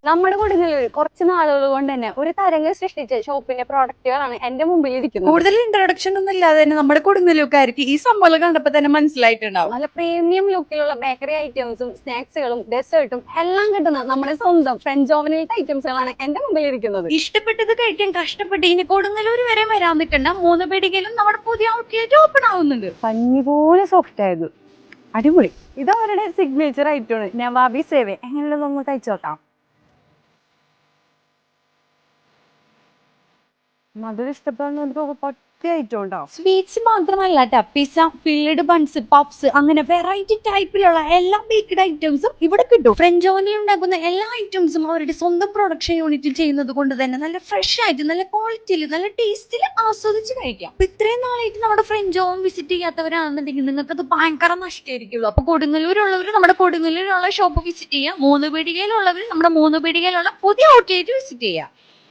നമ്മുടെ കൊടുങ്ങല്ലൂർ കുറച്ച് നാളുകൾ കൊണ്ട് തന്നെ ഒരു തരംഗം സൃഷ്ടിച്ച ഷോപ്പിന്റെ പ്രോഡക്റ്റുകളാണ് എന്റെ മുമ്പിൽ ഇരിക്കുന്നത്. കൂടുതൽ ഇൻട്രൊഡക്ഷൻ ഒന്നും ഇല്ലാതെ തന്നെ നമ്മുടെ കൊടുങ്ങല്ലൂർക്കാർക്ക് ഈ സംഭവം കണ്ടപ്പോ തന്നെ മനസ്സിലായിട്ടുണ്ടാവും. നല്ല പ്രീമിയം ലുക്കിലുള്ള ബേക്കറി ഐറ്റംസും സ്നാക്സുകളും ഡെസേർട്ടും എല്ലാം കിട്ടുന്ന നമ്മുടെ സ്വന്തം ഫ്രഞ്ച് ഓവനിലത്തെ ഐറ്റംസുകളാണ് എന്റെ മുമ്പിൽ ഇരിക്കുന്നത്. ഇഷ്ടപ്പെട്ടത് കഴിക്കാൻ കഷ്ടപ്പെട്ട് ഇനി കൊടുങ്ങല്ലൂർ വരെ വരാൻ നിൽക്കണ്ട. 3 പീടികയിലും നമ്മുടെ പുതിയ ഔട്ട്ലെറ്റ് ഓപ്പൺ ആവുന്നുണ്ട്. പഞ്ഞി പോലെ സോഫ്റ്റ് ആയത് അടിപൊളി. ഇത് അവരുടെ സിഗ്നേച്ചർ ഐറ്റമാണ് നവാബി സേവ. എങ്ങനെയുള്ളത് നമ്മൾ കഴിച്ചു നോക്കാം. മധുരം ഇഷ്ടപ്പെടുന്നവർക്ക് പറ്റിയ ഐറ്റം ഉണ്ടാവും. സ്വീറ്റ്സ് മാത്രമല്ല ട്ടാ, പിസ്സ, ഫില്ലഡ് ബൺസ്, പഫ്സ് അങ്ങനെ വെറൈറ്റി ടൈപ്പിലുള്ള എല്ലാ ബേക്ക്ഡ് ഐറ്റംസും ഇവിടെ കിട്ടും. ഫ്രഞ്ച് ഓവനിൽ ഉണ്ടാക്കുന്ന എല്ലാ ഐറ്റംസും അവരുടെ സ്വന്തം പ്രൊഡക്ഷൻ യൂണിറ്റിൽ ചെയ്യുന്നത് കൊണ്ട് തന്നെ നല്ല ഫ്രഷ് ആയിട്ട് നല്ല ക്വാളിറ്റിയിൽ നല്ല ടേസ്റ്റിൽ ആസ്വദിച്ച് കഴിക്കാം. അപ്പൊ ഇത്രയും നാളായിട്ട് നമ്മുടെ ഫ്രഞ്ച് ഓവൻ വിസിറ്റ് ചെയ്യാത്തവരാണെന്നുണ്ടെങ്കിൽ നിങ്ങൾക്ക് അത് ഭയങ്കര നഷ്ടമായിരിക്കുള്ളൂ. അപ്പൊ കൊടുങ്ങല്ലൂരുള്ളവർ നമ്മുടെ കൊടുങ്ങല്ലൂരുള്ള ഷോപ്പ് വിസിറ്റ് ചെയ്യുക. 3 പീടികയിലുള്ളവർ നമ്മുടെ 3 പീടികയിലുള്ള പുതിയ ഔട്ട്ലെറ്റ് വിസിറ്റ് ചെയ്യുക.